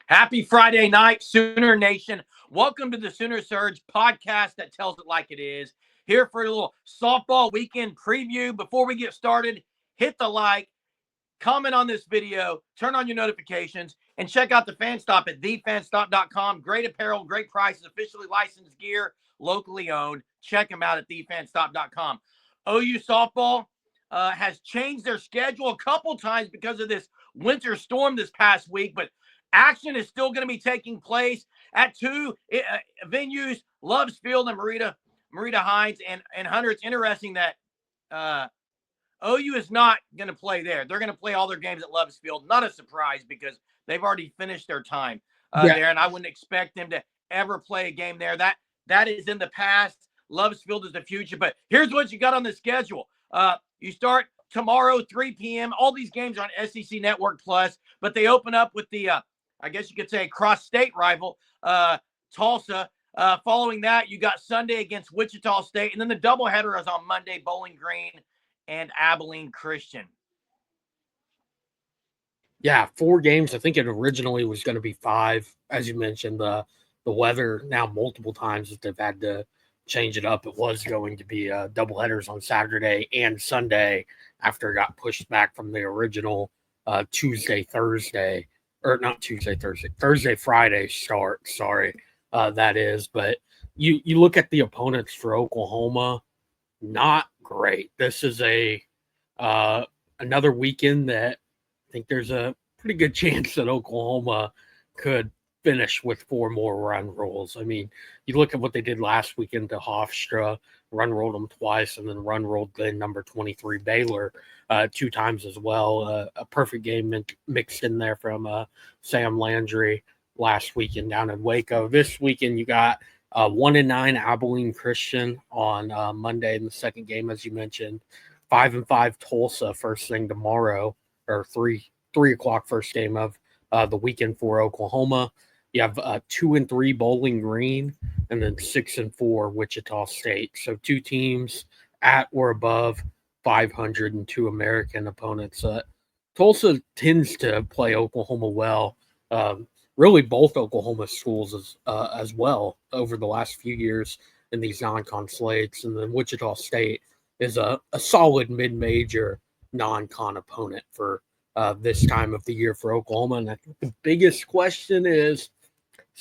Happy Friday night, Sooner Nation. Welcome to the Sooner Surge podcast that tells it like it is. Here for a little softball weekend preview. Before we get started, hit the like, comment on this video, turn on your notifications, and check out the fan stop at thefanstop.com. Great apparel, great prices, officially licensed gear, locally owned. Check them out at thefanstop.com. OU softball has changed their schedule a couple times because of this winter storm this past week, but action is still going to be taking place at two venues, Loves Field and Marita Hines. And Hunter, it's interesting that OU is not going to play there. They're going to play all their games at Loves Field. Not a surprise because they've already finished their time there, and I wouldn't expect them to ever play a game there. That is in the past. Loves Field is the future. But here's what you got on the schedule. You start tomorrow, 3 p.m. All these games are on SEC Network Plus, but they open up with the I guess you could say cross-state rival, Tulsa. Following that, you got Sunday against Wichita State, and then the doubleheader is on Monday, Bowling Green and Abilene Christian. Yeah, 4 games. I think it originally was going to be 5. As you mentioned, the weather now multiple times that they've had to change it up. It was going to be doubleheaders on Saturday and Sunday after it got pushed back from the original Thursday, Friday start. Sorry, that is. But you look at the opponents for Oklahoma, not great. This is another weekend that I think there's a pretty good chance that Oklahoma could finish with 4 more run rolls. I mean, you look at what they did last weekend to Hofstra, run rolled them twice, and then run rolled the number 23 Baylor 2 times as well. A perfect game mixed in there from Sam Landry last weekend down in Waco. This weekend you got 1-9 Abilene Christian on Monday in the second game, as you mentioned. 5-5 Tulsa first thing tomorrow, or 3 o'clock first game of the weekend for Oklahoma. You have 2-3 Bowling Green, and then 6-4 Wichita State. So 2 teams at or above 500 and 2 American opponents. Tulsa tends to play Oklahoma well. Really, both Oklahoma schools as well over the last few years in these non-con slates. And then Wichita State is a solid mid-major non-con opponent for this time of the year for Oklahoma. And I think the biggest question is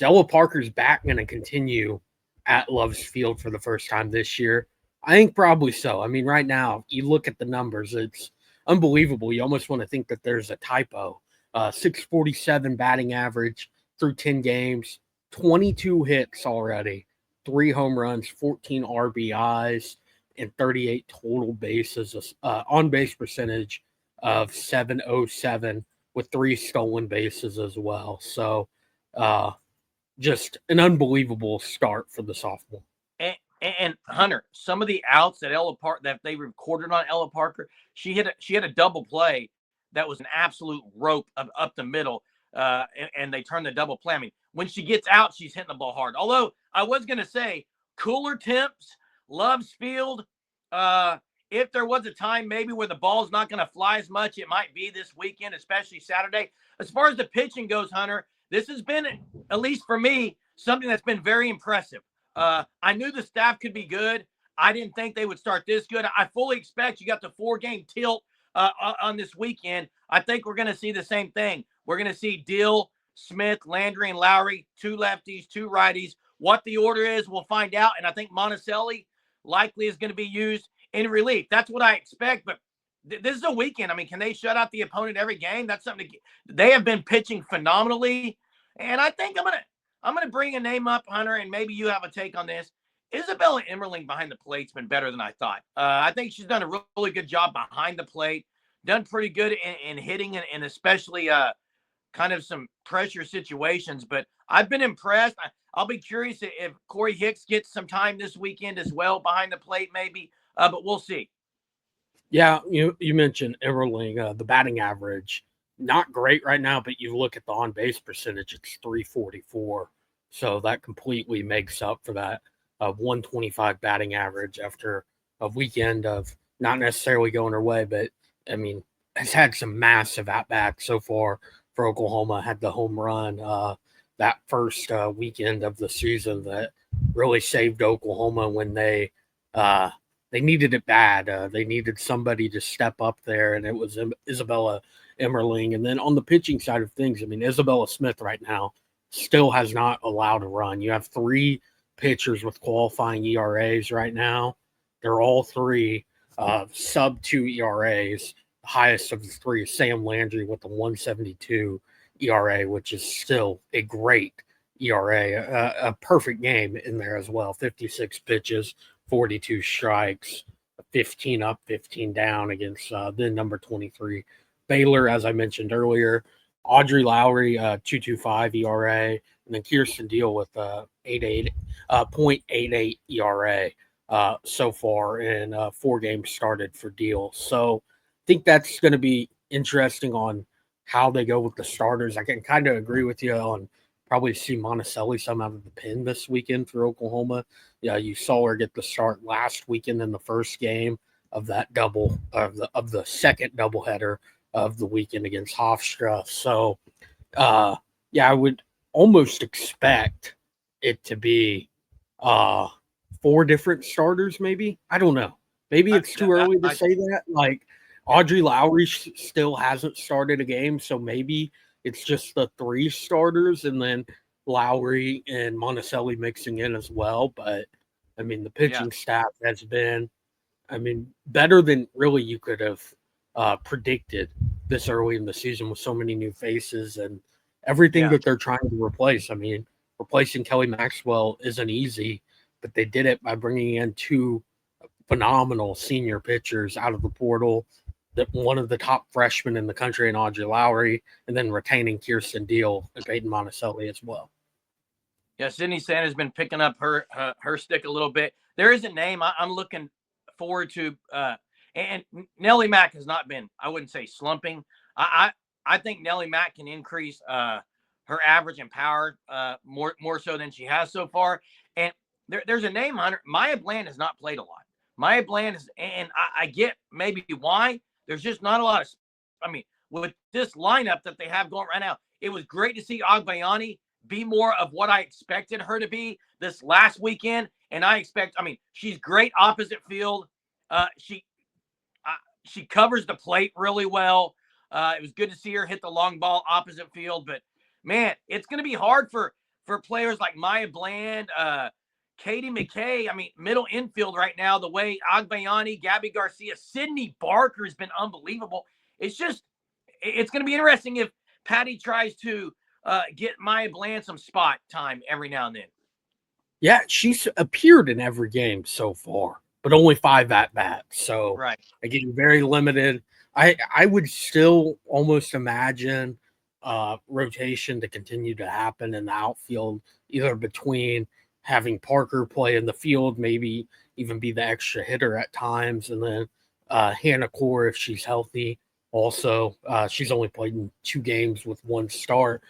Ella Parker's back going to continue at Loves Field for the first time this year? I think probably so. I mean, right now, you look at the numbers, it's unbelievable. You almost want to think that there's a typo. 647 batting average through 10 games, 22 hits already, 3 home runs, 14 RBIs, and 38 total bases, on-base percentage of .707 with 3 stolen bases as well. So just an unbelievable start for the sophomore. And Hunter, some of the outs that that they recorded on Ella Parker, she had a double play that was an absolute rope up the middle, and they turned the double play. I mean, when she gets out, she's hitting the ball hard. Although I was going to say, cooler temps, Loves Field. If there was a time maybe where the ball's not going to fly as much, it might be this weekend, especially Saturday. As far as the pitching goes, Hunter, this has been, at least for me, something that's been very impressive. I knew the staff could be good. I didn't think they would start this good. I fully expect you got the 4-game tilt on this weekend. I think we're going to see the same thing. We're going to see Dill, Smith, Landry, and Lowry, 2 lefties, 2 righties. What the order is, we'll find out. And I think Monticelli likely is going to be used in relief. That's what I expect. But this is a weekend. I mean, can they shut out the opponent every game? That's something they have been pitching phenomenally. And I think I'm gonna bring a name up, Hunter, and maybe you have a take on this. Isabella Emmerling behind the plate's been better than I thought. I think she's done a really good job behind the plate, done pretty good in hitting and especially kind of some pressure situations. But I've been impressed. I'll be curious if Corey Hicks gets some time this weekend as well behind the plate, maybe. But we'll see. Yeah, you mentioned Emmerling, the batting average, not great right now, but you look at the on-base percentage, it's .344. So that completely makes up for that 125 batting average after a weekend of not necessarily going her way, but, I mean, has had some massive at-bats so far for Oklahoma, had the home run that first weekend of the season that really saved Oklahoma when they needed it bad. They needed somebody to step up there, and it was Isabella Emmerling. And then on the pitching side of things, I mean, Isabella Smith right now still has not allowed a run. You have 3 pitchers with qualifying ERAs right now. They're all 3 sub 2 ERAs. The highest of the 3 is Sam Landry with the 172 ERA, which is still a great ERA. A perfect game in there as well. 56 pitches, 42 strikes, 15 up, 15 down against the number 23 Baylor, as I mentioned earlier. Audrey Lowry, 2.25 ERA, and then Kirsten Deal with 0.88 ERA so far in 4 games started for Deal. So I think that's going to be interesting on how they go with the starters. I can kind of agree with you on probably see Monticelli some out of the pen this weekend for Oklahoma. Yeah, you saw her get the start last weekend in the first game of that double of the second doubleheader of the weekend against Hofstra. So, yeah, I would almost expect it to be 4 different starters, maybe. I don't know. Maybe it's too early to say that. Like, Audrey Lowry still hasn't started a game, so maybe it's just the 3 starters and then Lowry and Monticelli mixing in as well. But, I mean, the pitching staff has been, I mean, better than really you could have predicted this early in the season with so many new faces and everything that they're trying to replace. I mean, replacing Kelly Maxwell isn't easy, but they did it by bringing in 2 phenomenal senior pitchers out of the portal, that one of the top freshmen in the country in Audrey Lowry, and then retaining Kirsten Deal and Peyton Monticelli as well. Yeah, Sydney Sanders has been picking up her stick a little bit. There is a name I'm looking forward to, and Nelly Mack has not been, I wouldn't say slumping. I think Nelly Mack can increase her average and power more so than she has so far. And there's a name, Hunter. Maya Bland has not played a lot. Maya Bland is, and I get maybe why. There's just not a lot of, I mean, with this lineup that they have going right now, it was great to see Agbayani be more of what I expected her to be this last weekend. And I expect, I mean, she's great opposite field. She covers the plate really well. It was good to see her hit the long ball opposite field. But, man, it's going to be hard for players like Maya Bland, Katie McKay. I mean, middle infield right now, the way Agbayani, Gabby Garcia, Sydney Barker has been unbelievable. It's going to be interesting if Patty tries to get Maya Bland some spot time every now and then. Yeah, she's appeared in every game so far, but only 5 at-bats. So, again, very limited. I would still almost imagine rotation to continue to happen in the outfield, either between having Parker play in the field, maybe even be the extra hitter at times, and then Hannah Core, if she's healthy. Also, she's only played in 2 games with 1 start,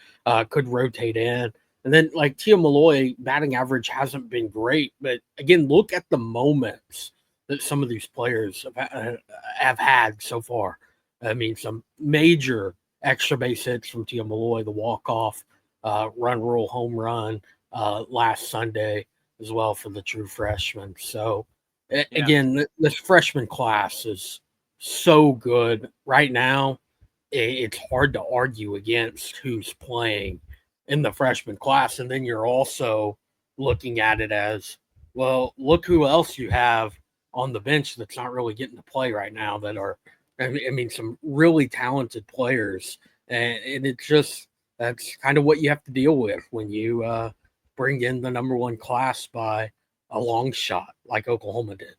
could rotate in. And then, like, Tia Malloy, batting average hasn't been great. But, again, look at the moments that some of these players have had so far. I mean, some major extra base hits from Tia Malloy, the walk-off run rule home run last Sunday as well for the true freshman. So, again, this freshman class is so good right now. It's hard to argue against who's playing in the freshman class. And then you're also looking at it as, well, look who else you have on the bench that's not really getting to play right now that are, I mean, some really talented players. And it's just, that's kind of what you have to deal with when you bring in the number 1 class by a long shot like Oklahoma did.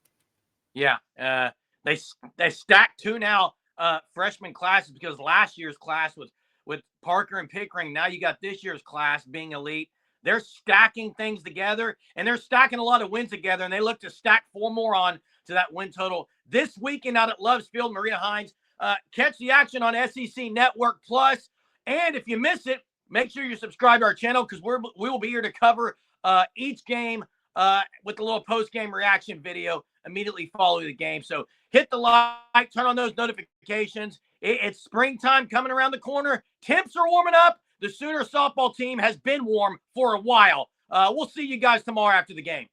Yeah. They stacked 2 now freshman classes because last year's class was with Parker and Pickering. Now you got this year's class being elite. They're stacking things together, and they're stacking a lot of wins together, and they look to stack 4 more on to that win total this weekend out at Loves Field. Maria Hines, catch the action on SEC Network Plus. And if you miss it, make sure you subscribe to our channel because we will be here to cover each game with a little post-game reaction video immediately following the game. So hit the like, turn on those notifications. It's springtime coming around the corner. Temps are warming up. The Sooner softball team has been warm for a while. We'll see you guys tomorrow after the game.